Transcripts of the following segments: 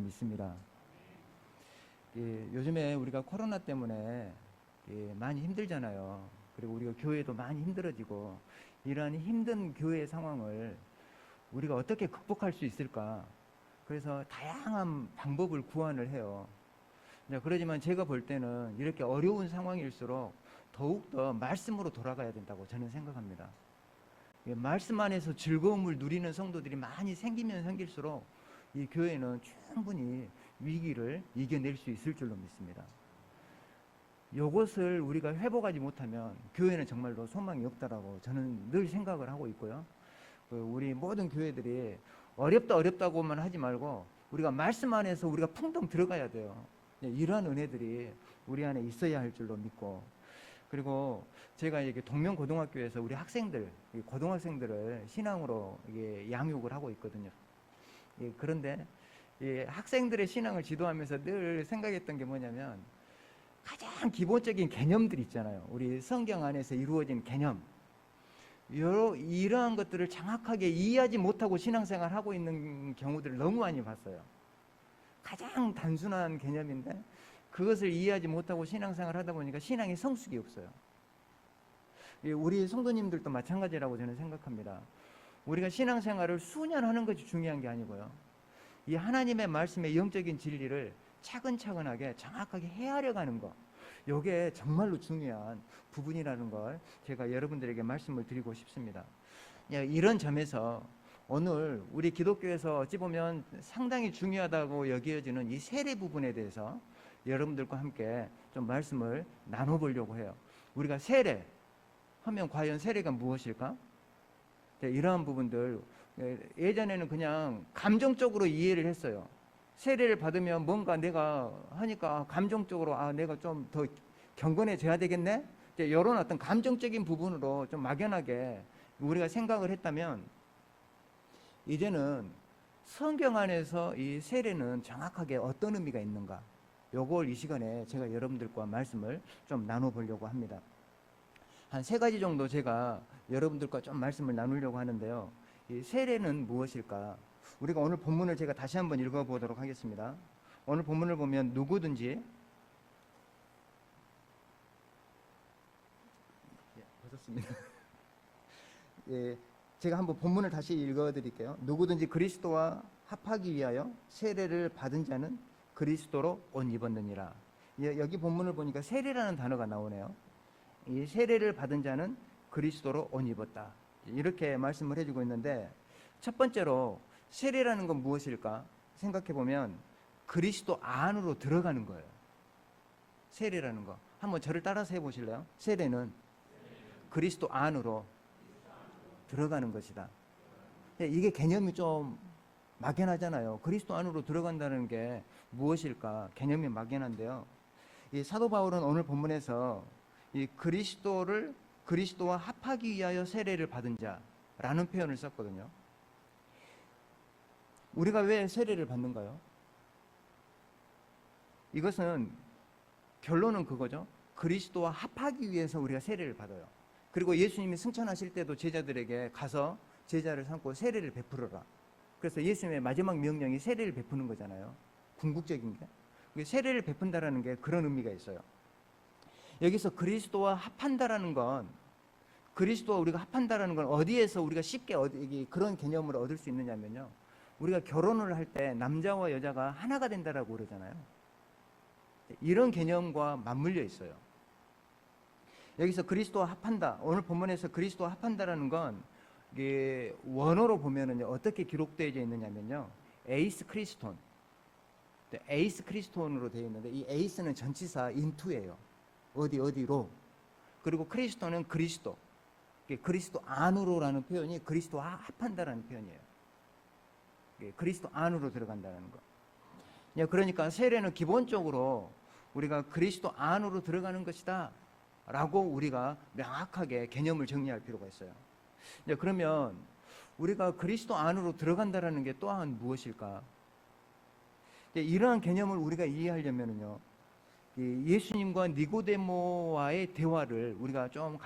믿습니다. 요즘에 우리가 코로나 때문에 많이 힘들잖아요. 그리고 우리가 교회도 많이 힘들어지고, 이러한 힘든 교회 상황을 우리가 어떻게 극복할 수 있을까? 그래서 다양한 방법을 구안을 해요. 그러지만 제가 볼 때는 이렇게 어려운 상황일수록 더욱더 말씀으로 돌아가야 된다고 저는 생각합니다. 말씀 안에서 즐거움을 누리는 성도들이 많이 생기면 생길수록 이 교회는 충분히 위기를 이겨낼 수 있을 줄로 믿습니다. 이것을 우리가 회복하지 못하면 교회는 정말로 소망이 없다라고 저는 늘 생각을 하고 있고요. 우리 모든 교회들이 어렵다고만 하지 말고 우리가 말씀 안에서 우리가 풍덩 들어가야 돼요. 이러한 은혜들이 우리 안에 있어야 할 줄로 믿고, 그리고 제가 이게 동명고등학교에서 우리 학생들, 고등학생들을 신앙으로 양육을 하고 있거든요. 그런데 학생들의 신앙을 지도하면서 늘 생각했던 게 뭐냐면, 가장 기본적인 개념들 있잖아요. 우리 성경 안에서 이루어진 개념, 이러한 것들을 정확하게 이해하지 못하고 신앙생활 하고 있는 경우들을 너무 많이 봤어요. 가장 단순한 개념인데 그것을 이해하지 못하고 신앙생활 하다 보니까 신앙의 성숙이 없어요. 우리 성도님들도 마찬가지라고 저는 생각합니다. 우리가 신앙생활을 수년 하는 것이 중요한 게 아니고요, 이 하나님의 말씀의 영적인 진리를 차근차근하게 정확하게 헤아려가는 것, 이게 정말로 중요한 부분이라는 걸 제가 여러분들에게 말씀을 드리고 싶습니다. 이런 점에서 오늘 우리 기독교에서 어찌 보면 상당히 중요하다고 여겨지는 이 세례 부분에 대해서 여러분들과 함께 좀 말씀을 나눠보려고 해요. 우리가 세례 하면 과연 세례가 무엇일까? 이러한 부분들, 예전에는 그냥 감정적으로 이해를 했어요. 세례를 받으면 뭔가 내가 하니까 감정적으로 내가 좀 더 경건해져야 되겠네? 이런 어떤 감정적인 부분으로 좀 막연하게 우리가 생각을 했다면, 이제는 성경 안에서 이 세례는 정확하게 어떤 의미가 있는가, 요걸 이 시간에 제가 여러분들과 말씀을 좀 나눠보려고 합니다. 한 3가지 정도 제가 여러분들과 좀 말씀을 나누려고 하는데요. 이 세례는 무엇일까? 우리가 오늘 본문을 제가 다시 한번 읽어보도록 하겠습니다. 오늘 본문을 보면 누구든지, 벗었습니다. 제가 한번 본문을 다시 읽어드릴게요. 누구든지 그리스도와 합하기 위하여 세례를 받은 자는 그리스도로 옷 입었느니라. 여기 본문을 보니까 세례라는 단어가 나오네요. 이 세례를 받은 자는 그리스도로 옷 입었다, 이렇게 말씀을 해주고 있는데, 첫 번째로 세례라는 건 무엇일까 생각해 보면 그리스도 안으로 들어가는 거예요. 세례라는 거 한번 저를 따라서 해보실래요? 세례는 그리스도 안으로 들어가는 것이다. 이게 개념이 좀 막연하잖아요. 그리스도 안으로 들어간다는 게 무엇일까? 개념이 막연한데요, 이 사도 바울은 오늘 본문에서 이 그리스도와 합하기 위하여 세례를 받은 자라는 표현을 썼거든요. 우리가 왜 세례를 받는가요? 이것은 결론은 그거죠. 그리스도와 합하기 위해서 우리가 세례를 받아요. 그리고 예수님이 승천하실 때도 제자들에게 가서 제자를 삼고 세례를 베풀어라. 그래서 예수님의 마지막 명령이 세례를 베푸는 거잖아요. 궁극적인 게. 세례를 베푼다라는 게 그런 의미가 있어요. 여기서 그리스도와 합한다라는 건, 그리스도와 우리가 합한다라는 건 어디에서 우리가 쉽게 그런 개념을 얻을 수 있느냐면요, 우리가 결혼을 할 때 남자와 여자가 하나가 된다라고 그러잖아요. 이런 개념과 맞물려 있어요. 여기서 그리스도와 합한다, 오늘 본문에서 그리스도와 합한다라는 건 이게 원어로 보면은 어떻게 기록되어 있느냐면요, 에이스 크리스톤, 에이스 크리스톤으로 되어 있는데, 이 에이스는 전치사 인투예요. 어디로. 그리고 크리스토는 그리스도, 그리스도 안으로라는 표현이 그리스도와 합한다라는 표현이에요. 그리스도 안으로 들어간다는 거. 그러니까 세례는 기본적으로 우리가 그리스도 안으로 들어가는 것이다 라고 우리가 명확하게 개념을 정리할 필요가 있어요. 그러면 우리가 그리스도 안으로 들어간다라는 게 또한 무엇일까? 이러한 개념을 우리가 이해하려면요, 예수님과 니고데모와의 대화를 우리가 좀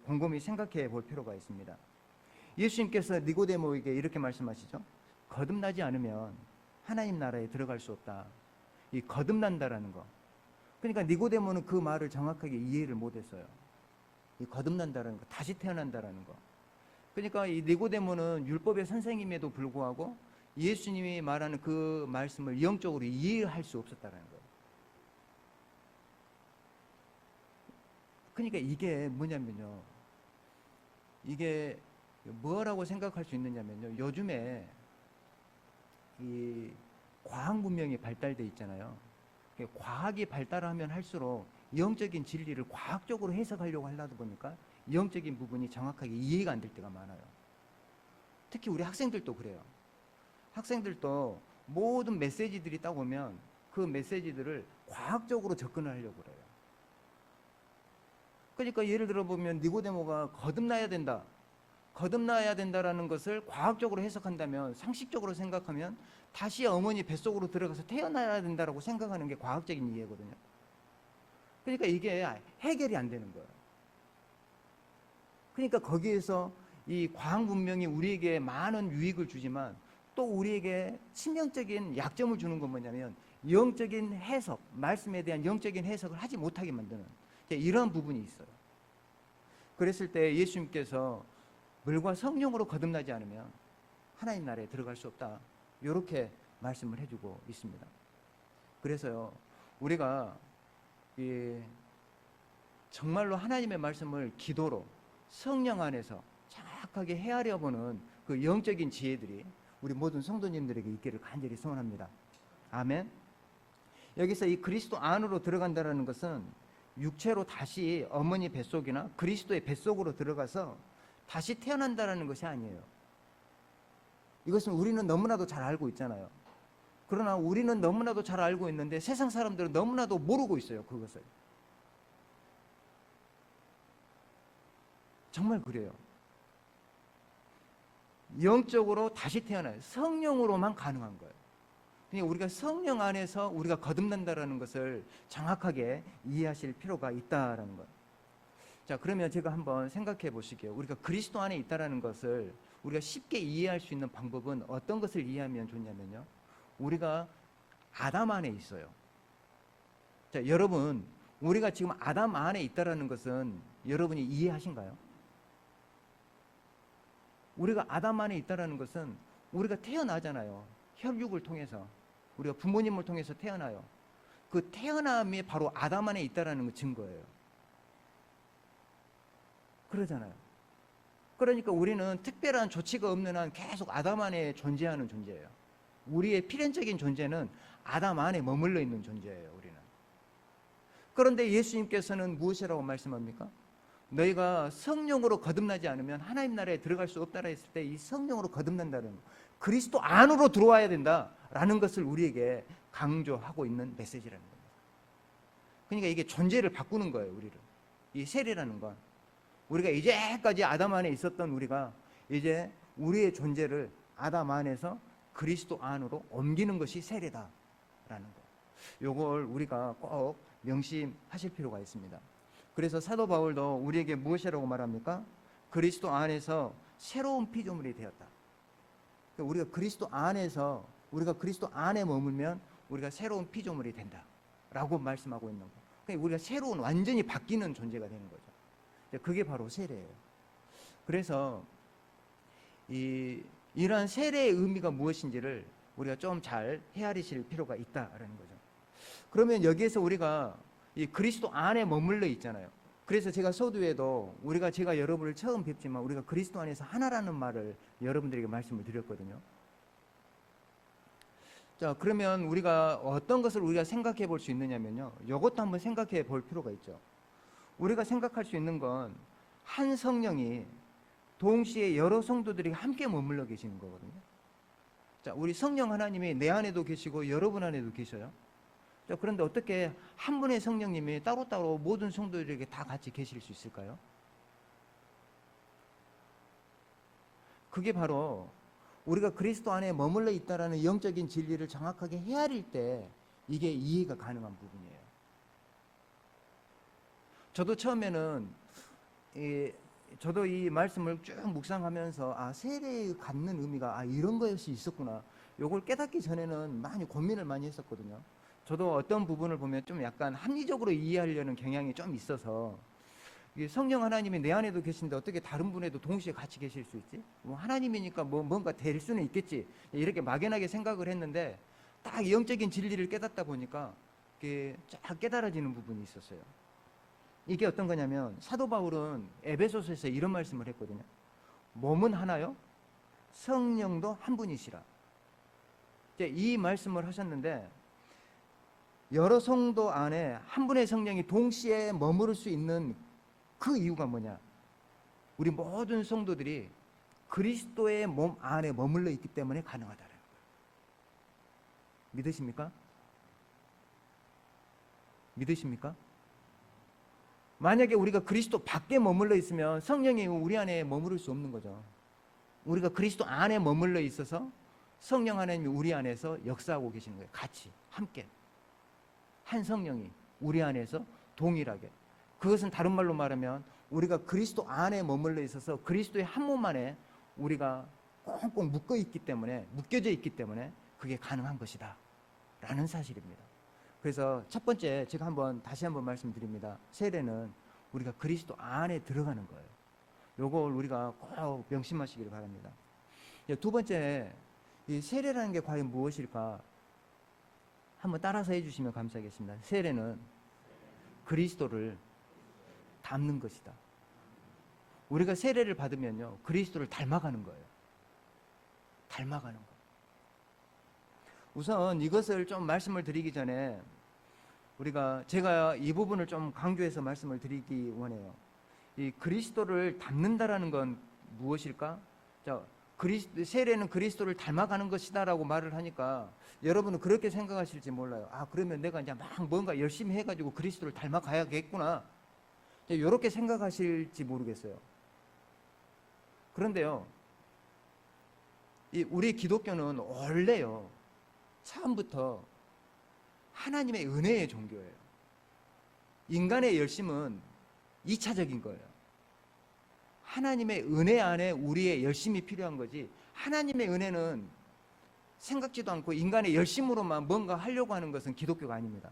곰곰이 생각해 볼 필요가 있습니다. 예수님께서 니고데모에게 이렇게 말씀하시죠. 거듭나지 않으면 하나님 나라에 들어갈 수 없다. 이 거듭난다라는 거. 그러니까 니고데모는 그 말을 정확하게 이해를 못했어요. 이 거듭난다라는 거, 다시 태어난다라는 거. 그러니까 이 니고데모는 율법의 선생님에도 불구하고 예수님이 말하는 그 말씀을 영적으로 이해할 수 없었다는 거예요. 그러니까 이게 뭐냐면요, 이게 뭐라고 생각할 수 있느냐면요, 요즘에 이 과학 문명이 발달돼 있잖아요. 과학이 발달하면 할수록 영적인 진리를 과학적으로 해석하려고 하려다 보니까 영적인 부분이 정확하게 이해가 안 될 때가 많아요. 특히 우리 학생들도 그래요. 학생들도 모든 메시지들이 딱 오면 그 메시지들을 과학적으로 접근을 하려고 그래요. 그러니까 예를 들어 보면 니고데모가 거듭나야 된다, 거듭나야 된다라는 것을 과학적으로 해석한다면, 상식적으로 생각하면 다시 어머니 뱃속으로 들어가서 태어나야 된다라고 생각하는 게 과학적인 이해거든요. 그러니까 이게 해결이 안 되는 거예요. 그러니까 거기에서 이 과학 문명이 우리에게 많은 유익을 주지만 또 우리에게 치명적인 약점을 주는 건 뭐냐면 영적인 해석, 말씀에 대한 영적인 해석을 하지 못하게 만드는 이런 부분이 있어요. 그랬을 때 예수님께서 물과 성령으로 거듭나지 않으면 하나님 나라에 들어갈 수 없다, 이렇게 말씀을 해주고 있습니다. 그래서요, 우리가 정말로 하나님의 말씀을 기도로 성령 안에서 정확하게 헤아려 보는 그 영적인 지혜들이 우리 모든 성도님들에게 있기를 간절히 소원합니다. 아멘. 여기서 이 그리스도 안으로 들어간다는 것은 육체로 다시 어머니 뱃속이나 그리스도의 뱃속으로 들어가서 다시 태어난다는 것이 아니에요. 이것은 우리는 너무나도 잘 알고 있잖아요. 그러나 우리는 너무나도 잘 알고 있는데 세상 사람들은 너무나도 모르고 있어요, 그것을. 정말 그래요. 영적으로 다시 태어나요. 성령으로만 가능한 거예요. 그러니까 우리가 성령 안에서 우리가 거듭난다는 것을 정확하게 이해하실 필요가 있다는 거예요. 자, 그러면 제가 한번 생각해 보시게요. 우리가 그리스도 안에 있다는 것을 우리가 쉽게 이해할 수 있는 방법은 어떤 것을 이해하면 좋냐면요, 우리가 아담 안에 있어요. 자, 여러분, 우리가 지금 아담 안에 있다는 것은 여러분이 이해하신가요? 우리가 아담 안에 있다는 것은 우리가 태어나잖아요. 혈육을 통해서 우리가 부모님을 통해서 태어나요. 그 태어남이 바로 아담 안에 있다는 그 증거예요. 그러잖아요. 그러니까 우리는 특별한 조치가 없는 한 계속 아담 안에 존재하는 존재예요. 우리의 필연적인 존재는 아담 안에 머물러 있는 존재예요, 우리는. 그런데 예수님께서는 무엇이라고 말씀합니까? 너희가 성령으로 거듭나지 않으면 하나님 나라에 들어갈 수 없다라 했을 때 이 성령으로 거듭난다는 거, 그리스도 안으로 들어와야 된다라는 것을 우리에게 강조하고 있는 메시지라는 겁니다. 그러니까 이게 존재를 바꾸는 거예요, 우리를. 이 세례라는 건 우리가 이제까지 아담 안에 있었던 우리가 이제 우리의 존재를 아담 안에서 그리스도 안으로 옮기는 것이 세례다라는 거. 요걸 우리가 꼭 명심하실 필요가 있습니다. 그래서 사도 바울도 우리에게 무엇이라고 말합니까? 그리스도 안에서 새로운 피조물이 되었다. 그러니까 우리가 그리스도 안에서, 우리가 그리스도 안에 머물면 우리가 새로운 피조물이 된다라고 말씀하고 있는 거. 그러니까 우리가 새로운, 완전히 바뀌는 존재가 되는 거죠. 그게 바로 세례예요. 그래서 이러한 세례의 의미가 무엇인지를 우리가 좀 잘 헤아리실 필요가 있다라는 거죠. 그러면 여기에서 우리가 이 그리스도 안에 머물러 있잖아요. 그래서 제가 서두에도 제가 여러분을 처음 뵙지만 우리가 그리스도 안에서 하나라는 말을 여러분들에게 말씀을 드렸거든요. 자, 그러면 우리가 어떤 것을 우리가 생각해 볼 수 있느냐면요, 이것도 한번 생각해 볼 필요가 있죠. 우리가 생각할 수 있는 건 한 성령이 동시에 여러 성도들이 함께 머물러 계시는 거거든요. 자, 우리 성령 하나님이 내 안에도 계시고 여러분 안에도 계셔요. 자, 그런데 어떻게 한 분의 성령님이 따로따로 모든 성도들에게 다 같이 계실 수 있을까요? 그게 바로 우리가 그리스도 안에 머물러 있다라는 영적인 진리를 정확하게 헤아릴 때 이게 이해가 가능한 부분이에요. 저도 처음에는 저도 이 말씀을 쭉 묵상하면서 세례에 갖는 의미가 이런 것이 있었구나. 요걸 깨닫기 전에는 많이 고민을 많이 했었거든요. 저도 어떤 부분을 보면 좀 약간 합리적으로 이해하려는 경향이 좀 있어서, 이게 성령 하나님이 내 안에도 계신데 어떻게 다른 분에도 동시에 같이 계실 수 있지? 뭐 하나님이니까 뭐 뭔가 될 수는 있겠지, 이렇게 막연하게 생각을 했는데, 딱 영적인 진리를 깨닫다 보니까 이게 쫙 깨달아지는 부분이 있었어요. 이게 어떤 거냐면, 사도 바울은 에베소서에서 이런 말씀을 했거든요. 몸은 하나요? 성령도 한 분이시라. 이제 이 말씀을 하셨는데, 여러 성도 안에 한 분의 성령이 동시에 머무를 수 있는 그 이유가 뭐냐? 우리 모든 성도들이 그리스도의 몸 안에 머물러 있기 때문에 가능하다는 거예요. 믿으십니까? 믿으십니까? 만약에 우리가 그리스도 밖에 머물러 있으면 성령이 우리 안에 머무를 수 없는 거죠. 우리가 그리스도 안에 머물러 있어서 성령 하나님이 우리 안에서 역사하고 계시는 거예요. 같이, 함께. 한 성령이 우리 안에서 동일하게. 그것은 다른 말로 말하면 우리가 그리스도 안에 머물러 있어서 그리스도의 한 몸 안에 우리가 꽁꽁 묶어 있기 때문에, 묶여져 있기 때문에 그게 가능한 것이다 라는 사실입니다. 그래서 첫 번째, 제가 다시 한번 말씀드립니다. 세례는 우리가 그리스도 안에 들어가는 거예요. 요걸 우리가 꼭 명심하시기를 바랍니다. 두 번째, 이 세례라는 게 과연 무엇일까? 한번 따라서 해주시면 감사하겠습니다. 세례는 그리스도를 닮는 것이다. 우리가 세례를 받으면요, 그리스도를 닮아가는 거예요. 닮아가는 거. 우선 이것을 좀 말씀을 드리기 전에 제가 이 부분을 좀 강조해서 말씀을 드리기 원해요. 이 그리스도를 닮는다라는 건 무엇일까? 자, 세례는 그리스도를 닮아가는 것이다라고 말을 하니까 여러분은 그렇게 생각하실지 몰라요. 아, 그러면 내가 이제 막 뭔가 열심히 해가지고 그리스도를 닮아가야겠구나, 이렇게 생각하실지 모르겠어요. 그런데요, 우리 기독교는 원래요, 처음부터 하나님의 은혜의 종교예요. 인간의 열심은 2차적인 거예요. 하나님의 은혜 안에 우리의 열심이 필요한 거지, 하나님의 은혜는 생각지도 않고 인간의 열심으로만 뭔가 하려고 하는 것은 기독교가 아닙니다.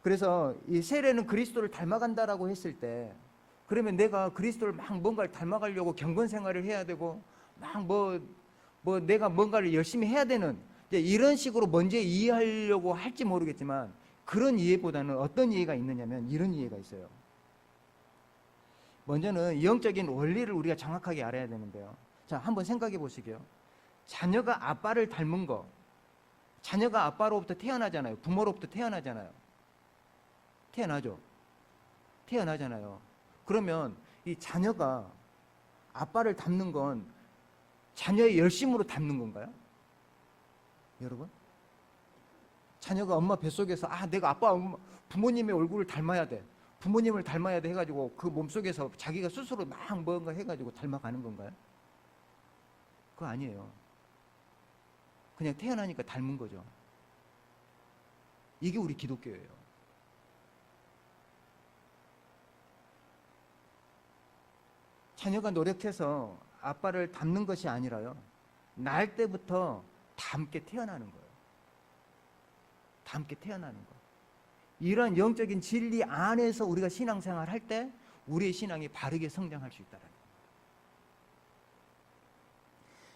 그래서 이 세례는 그리스도를 닮아간다라고 했을 때, 그러면 내가 그리스도를 막 뭔가를 닮아가려고 경건 생활을 해야 되고 막 내가 뭔가를 열심히 해야 되는, 이런 식으로 먼저 이해하려고 할지 모르겠지만, 그런 이해보다는 어떤 이해가 있느냐면 이런 이해가 있어요. 먼저는 영적인 원리를 우리가 정확하게 알아야 되는데요. 자, 한번 생각해 보시게요. 자녀가 아빠를 닮은 거, 자녀가 아빠로부터 태어나잖아요. 부모로부터 태어나잖아요. 태어나잖아요. 그러면 이 자녀가 아빠를 닮는 건 자녀의 열심으로 닮는 건가요? 여러분? 자녀가 엄마 뱃속에서 내가 아빠, 부모님의 얼굴을 닮아야 돼, 부모님을 닮아야 돼 해가지고 그 몸속에서 자기가 스스로 막 뭔가 해가지고 닮아가는 건가요? 그거 아니에요. 그냥 태어나니까 닮은 거죠. 이게 우리 기독교예요. 자녀가 노력해서 아빠를 닮는 것이 아니라요, 날 때부터 닮게 태어나는 거예요. 닮게 태어나는 거. 이런 영적인 진리 안에서 우리가 신앙생활 할 때 우리의 신앙이 바르게 성장할 수 있다는 거예요.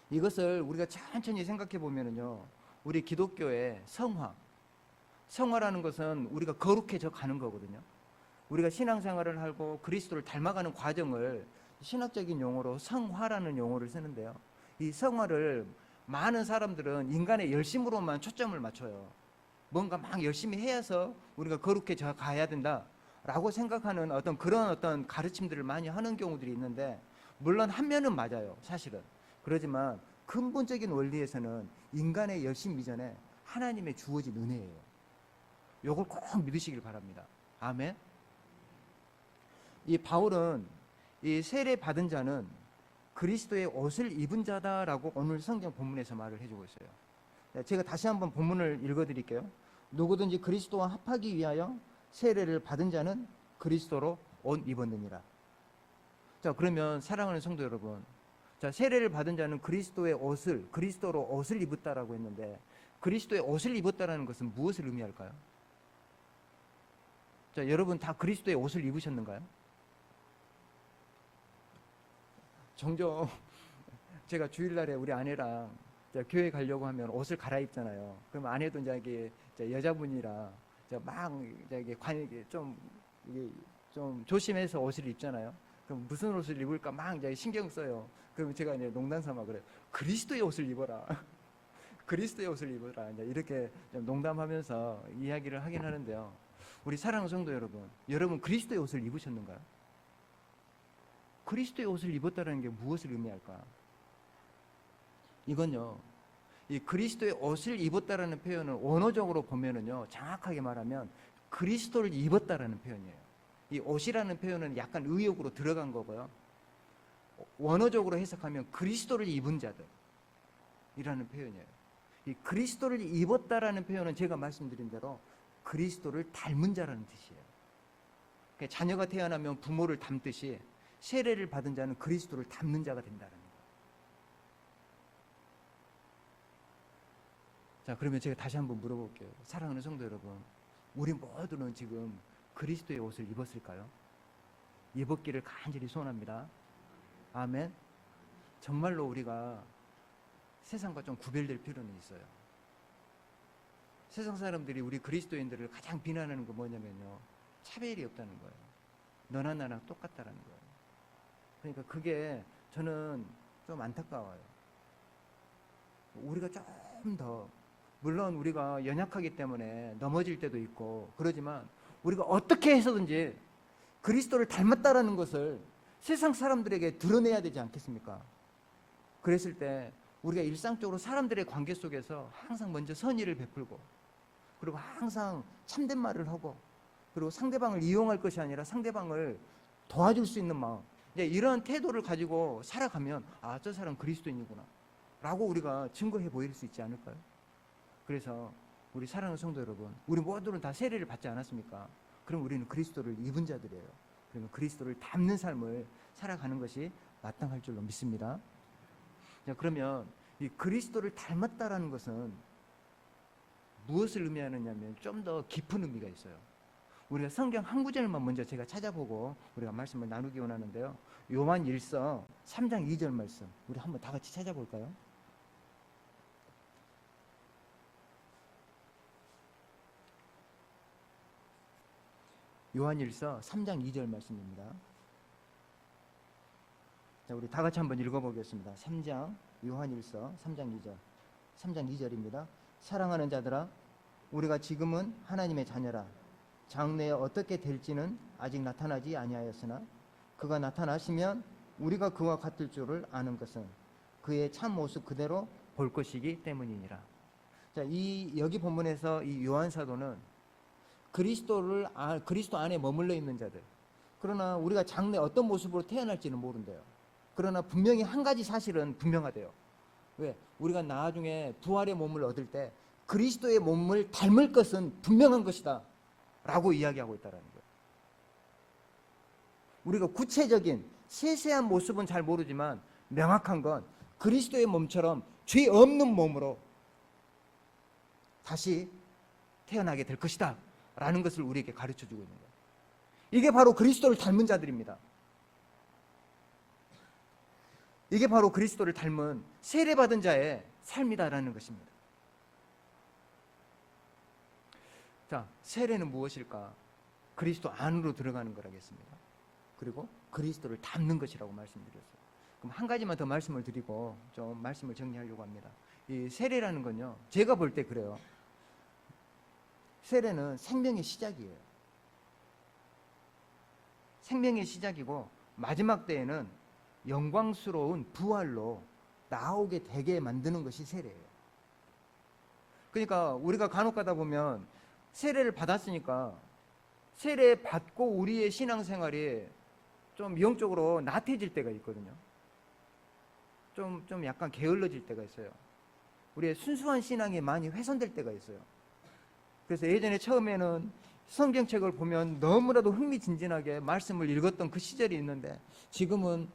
이것을 우리가 천천히 생각해 보면은요, 우리 기독교의 성화라는 것은 우리가 거룩해져 가는 거거든요. 우리가 신앙생활을 하고 그리스도를 닮아가는 과정을 신학적인 용어로 성화라는 용어를 쓰는데요, 이 성화를 많은 사람들은 인간의 열심으로만 초점을 맞춰요. 뭔가 막 열심히 해서 우리가 거룩해져 가야 된다라고 생각하는 그런 가르침들을 많이 하는 경우들이 있는데, 물론 한 면은 맞아요, 사실은. 그렇지만 근본적인 원리에서는 인간의 열심 이전에 하나님의 주어진 은혜예요. 이걸 꼭 믿으시길 바랍니다. 아멘. 이 바울은 이 세례 받은 자는 그리스도의 옷을 입은 자다라고 오늘 성경 본문에서 말을 해주고 있어요. 제가 다시 한번 본문을 읽어드릴게요. 누구든지 그리스도와 합하기 위하여 세례를 받은 자는 그리스도로 옷 입었느니라. 자, 그러면 사랑하는 성도 여러분, 자, 세례를 받은 자는 그리스도의 옷을, 그리스도로 옷을 입었다라고 했는데, 그리스도의 옷을 입었다라는 것은 무엇을 의미할까요? 자, 여러분 다 그리스도의 옷을 입으셨는가요? 종종 제가 주일날에 우리 아내랑 교회 가려고 하면 옷을 갈아입잖아요. 그럼 아내도 이제 여자분이라 막 좀 조심해서 옷을 입잖아요. 그럼 무슨 옷을 입을까 막 이제 신경 써요. 그럼 제가 이제 농담 삼아 그래요. 그리스도의 옷을 입어라. 그리스도의 옷을 입어라. 이제 이렇게 좀 농담하면서 이야기를 하긴 하는데요. 우리 사랑하는 성도 여러분, 여러분 그리스도의 옷을 입으셨는가요? 그리스도의 옷을 입었다는 게 무엇을 의미할까? 이건요, 이 그리스도의 옷을 입었다라는 표현을 원어적으로 보면은요, 정확하게 말하면 그리스도를 입었다라는 표현이에요. 이 옷이라는 표현은 약간 의욕으로 들어간 거고요. 원어적으로 해석하면 그리스도를 입은 자들이라는 표현이에요. 이 그리스도를 입었다라는 표현은 제가 말씀드린 대로 그리스도를 닮은 자라는 뜻이에요. 그러니까 자녀가 태어나면 부모를 닮듯이 세례를 받은 자는 그리스도를 닮는 자가 된다는 거예요. 자, 그러면 제가 다시 한번 물어볼게요. 사랑하는 성도 여러분, 우리 모두는 지금 그리스도의 옷을 입었을까요? 입었기를 간절히 소원합니다. 아멘. 정말로 우리가 세상과 좀 구별될 필요는 있어요. 세상 사람들이 우리 그리스도인들을 가장 비난하는 거 뭐냐면요, 차별이 없다는 거예요. 너나 나나 똑같다라는 거예요. 그러니까 그게 저는 좀 안타까워요. 우리가 좀 더, 물론 우리가 연약하기 때문에 넘어질 때도 있고 그러지만 우리가 어떻게 해서든지 그리스도를 닮았다라는 것을 세상 사람들에게 드러내야 되지 않겠습니까? 그랬을 때 우리가 일상적으로 사람들의 관계 속에서 항상 먼저 선의를 베풀고, 그리고 항상 참된 말을 하고, 그리고 상대방을 이용할 것이 아니라 상대방을 도와줄 수 있는 마음, 이제 이런 태도를 가지고 살아가면 아, 저 사람 그리스도인이구나 라고 우리가 증거해 보일 수 있지 않을까요? 그래서 우리 사랑하는 성도 여러분, 우리 모두는 다 세례를 받지 않았습니까? 그럼 우리는 그리스도를 입은 자들이에요. 그러면 그리스도를 닮는 삶을 살아가는 것이 마땅할 줄로 믿습니다. 자, 그러면 이 그리스도를 닮았다라는 것은 무엇을 의미하느냐면 좀 더 깊은 의미가 있어요. 우리가 성경 한 구절만 먼저 제가 찾아보고 우리가 말씀을 나누기 원하는데요. 요한 1서 3장 2절 말씀, 우리 한번 다 같이 찾아볼까요? 요한 1서 3장 2절 말씀입니다. 자, 우리 다 같이 한번 읽어보겠습니다. 3장 요한 1서 3장 2절, 3장 2절입니다. 사랑하는 자들아, 우리가 지금은 하나님의 자녀라. 장래에 어떻게 될지는 아직 나타나지 아니하였으나 그가 나타나시면 우리가 그와 같을 줄을 아는 것은 그의 참 모습 그대로 볼 것이기 때문이니라. 자, 여기 본문에서 이 요한 사도는 그리스도 안에 머물러 있는 자들, 그러나 우리가 장래 어떤 모습으로 태어날지는 모른대요. 그러나 분명히 한 가지 사실은 분명하대요. 왜? 우리가 나중에 부활의 몸을 얻을 때 그리스도의 몸을 닮을 것은 분명한 것이다 라고 이야기하고 있다는 거예요. 우리가 구체적인 세세한 모습은 잘 모르지만 명확한 건 그리스도의 몸처럼 죄 없는 몸으로 다시 태어나게 될 것이다 라는 것을 우리에게 가르쳐주고 있는 거예요. 이게 바로 그리스도를 닮은 자들입니다. 이게 바로 그리스도를 닮은 세례받은 자의 삶이다라는 것입니다. 자, 세례는 무엇일까? 그리스도 안으로 들어가는 거라겠습니다. 그리고 그리스도를 닮는 것이라고 말씀드렸어요. 그럼 한 가지만 더 말씀을 드리고 좀 말씀을 정리하려고 합니다. 이 세례라는 건요, 제가 볼 때 그래요. 세례는 생명의 시작이에요. 생명의 시작이고 마지막 때에는 영광스러운 부활로 나오게 되게 만드는 것이 세례예요. 그러니까 우리가 간혹 가다 보면 세례를 받았으니까 세례 받고 우리의 신앙생활이 좀 영적으로 나태해질 때가 있거든요. 좀 약간 게을러질 때가 있어요. 우리의 순수한 신앙이 많이 훼손될 때가 있어요. 그래서 예전에 처음에는 성경책을 보면 너무나도 흥미진진하게 말씀을 읽었던 그 시절이 있는데 지금은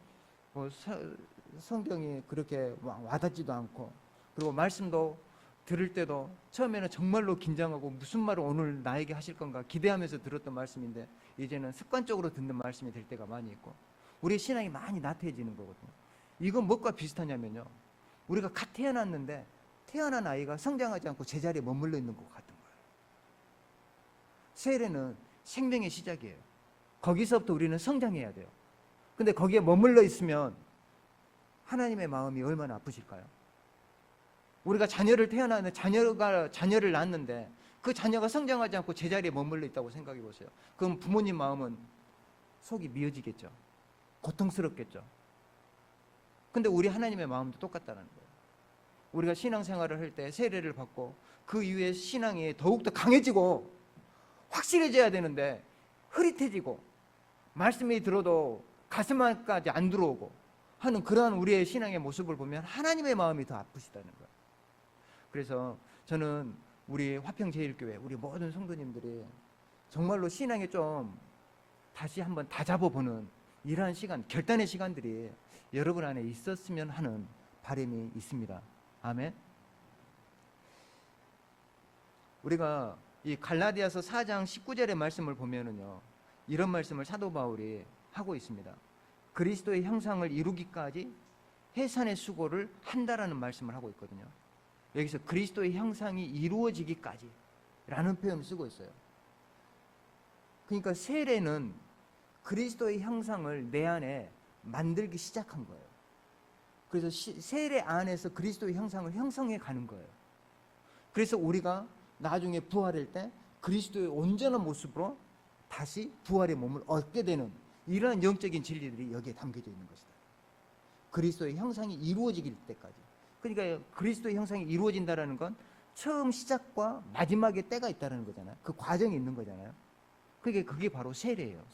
성경이 그렇게 와닿지도 않고, 그리고 말씀도 들을 때도 처음에는 정말로 긴장하고 무슨 말을 오늘 나에게 하실 건가 기대하면서 들었던 말씀인데, 이제는 습관적으로 듣는 말씀이 될 때가 많이 있고, 우리의 신앙이 많이 나태해지는 거거든요. 이건 무엇과 비슷하냐면요, 우리가 갓 태어났는데 태어난 아이가 성장하지 않고 제자리에 머물러 있는 것 같은 거예요. 세례는 생명의 시작이에요. 거기서부터 우리는 성장해야 돼요. 근데 거기에 머물러 있으면 하나님의 마음이 얼마나 아프실까요? 우리가 자녀를 태어나는데 자녀를 낳았는데 그 자녀가 성장하지 않고 제자리에 머물러 있다고 생각해 보세요. 그럼 부모님 마음은 속이 미어지겠죠. 고통스럽겠죠. 근데 우리 하나님의 마음도 똑같다는 거예요. 우리가 신앙생활을 할 때 세례를 받고 그 이후에 신앙이 더욱더 강해지고 확실해져야 되는데 흐릿해지고 말씀이 들어도 가슴까지 안 들어오고 하는 그러한 우리의 신앙의 모습을 보면 하나님의 마음이 더 아프시다는 거예요. 그래서 저는 우리 화평제일교회 우리 모든 성도님들이 정말로 신앙에 좀 다시 한번 다잡아보는 이러한 시간, 결단의 시간들이 여러분 안에 있었으면 하는 바람이 있습니다. 아멘. 우리가 이 갈라디아서 4장 19절의 말씀을 보면은요, 이런 말씀을 사도 바울이 하고 있습니다. 그리스도의 형상을 이루기까지 해산의 수고를 한다라는 말씀을 하고 있거든요. 여기서 그리스도의 형상이 이루어지기까지 라는 표현을 쓰고 있어요. 그러니까 세례는 그리스도의 형상을 내 안에 만들기 시작한 거예요. 그래서 세례 안에서 그리스도의 형상을 형성해 가는 거예요. 그래서 우리가 나중에 부활할 때 그리스도의 온전한 모습으로 다시 부활의 몸을 얻게 되는 이러한 영적인 진리들이 여기에 담겨져 있는 것이다. 그리스도의 형상이 이루어지길 때까지. 그러니까 그리스도의 형상이 이루어진다는 건 처음 시작과 마지막의 때가 있다는 거잖아요. 그 과정이 있는 거잖아요. 그게 바로 세례예요.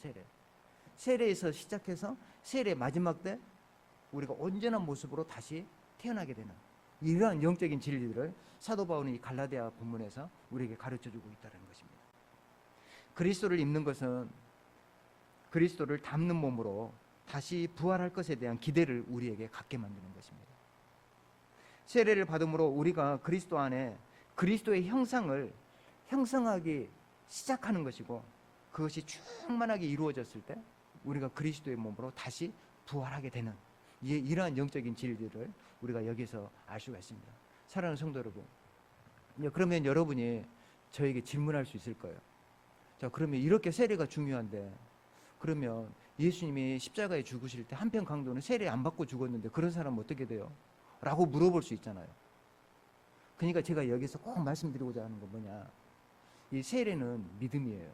세례에서 시작해서 세례 마지막 때 우리가 온전한 모습으로 다시 태어나게 되는 이러한 영적인 진리들을 사도 바울은 이 갈라디아 본문에서 우리에게 가르쳐주고 있다는 것입니다. 그리스도를 입는 것은 그리스도를 닮는 몸으로 다시 부활할 것에 대한 기대를 우리에게 갖게 만드는 것입니다. 세례를 받음으로 우리가 그리스도 안에 그리스도의 형상을 형성하기 시작하는 것이고, 그것이 충만하게 이루어졌을 때 우리가 그리스도의 몸으로 다시 부활하게 되는 이러한 영적인 진리들을 우리가 여기서 알 수가 있습니다. 사랑하는 성도 여러분, 그러면 여러분이 저에게 질문할 수 있을 거예요. 자, 그러면 이렇게 세례가 중요한데, 그러면 예수님이 십자가에 죽으실 때 한편 강도는 세례 안 받고 죽었는데 그런 사람은 어떻게 돼요? 라고 물어볼 수 있잖아요. 그러니까 제가 여기서 꼭 말씀드리고자 하는 건 뭐냐, 이 세례는 믿음이에요.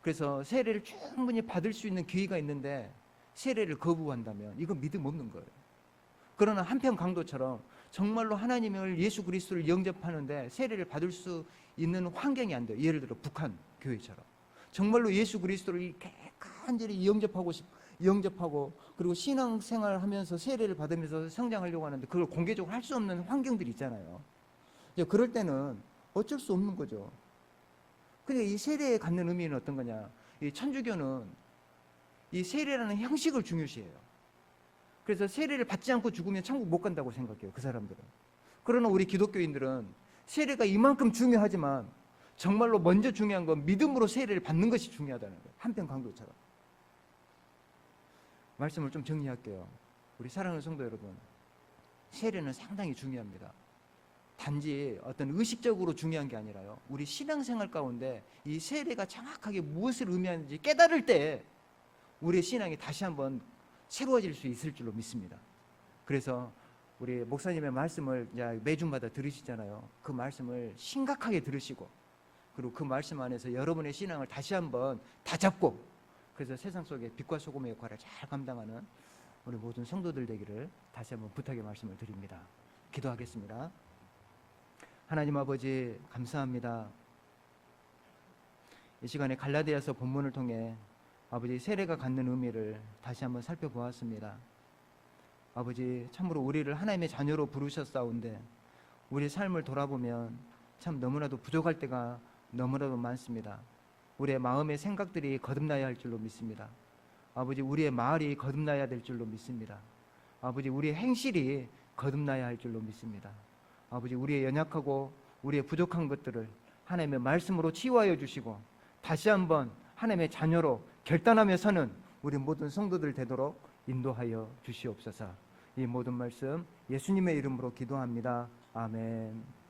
그래서 세례를 충분히 받을 수 있는 기회가 있는데 세례를 거부한다면 이건 믿음 없는 거예요. 그러나 한편 강도처럼 정말로 하나님을, 예수 그리스도를 영접하는데 세례를 받을 수 있는 환경이 안 돼요. 예를 들어 북한 교회처럼 정말로 예수 그리스도를 간절히 영접하고 그리고 신앙생활을 하면서 세례를 받으면서 성장하려고 하는데 그걸 공개적으로 할 수 없는 환경들이 있잖아요. 그럴 때는 어쩔 수 없는 거죠. 근데 이 세례에 갖는 의미는 어떤 거냐, 이 천주교는 이 세례라는 형식을 중요시해요. 그래서 세례를 받지 않고 죽으면 천국 못 간다고 생각해요, 그 사람들은. 그러나 우리 기독교인들은 세례가 이만큼 중요하지만 정말로 먼저 중요한 건 믿음으로 세례를 받는 것이 중요하다는 거예요. 한편 강도처럼. 말씀을 좀 정리할게요. 우리 사랑하는 성도 여러분, 세례는 상당히 중요합니다. 단지 어떤 의식적으로 중요한 게 아니라요, 우리 신앙생활 가운데 이 세례가 정확하게 무엇을 의미하는지 깨달을 때 우리의 신앙이 다시 한번 새로워질 수 있을 줄로 믿습니다. 그래서 우리 목사님의 말씀을 매주마다 들으시잖아요. 그 말씀을 심각하게 들으시고, 그리고 그 말씀 안에서 여러분의 신앙을 다시 한번 다잡고, 그래서 세상 속에 빛과 소금의 역할을 잘 감당하는 우리 모든 성도들 되기를 다시 한번 부탁의 말씀을 드립니다. 기도하겠습니다. 하나님 아버지, 감사합니다. 이 시간에 갈라디아서 본문을 통해 아버지 세례가 갖는 의미를 다시 한번 살펴보았습니다. 아버지, 참으로 우리를 하나님의 자녀로 부르셨사온데 우리 삶을 돌아보면 참 너무나도 부족할 때가 너무나도 많습니다. 우리의 마음의 생각들이 거듭나야 할 줄로 믿습니다. 아버지, 우리의 말이 거듭나야 될 줄로 믿습니다. 아버지 우리의 행실이 거듭나야 할 줄로 믿습니다. 아버지 우리의 연약하고 우리의 부족한 것들을 하나님의 말씀으로 치유하여 주시고 다시 한번 하나님의 자녀로 결단하며 서는 우리 모든 성도들 되도록 인도하여 주시옵소서. 이 모든 말씀 예수님의 이름으로 기도합니다. 아멘.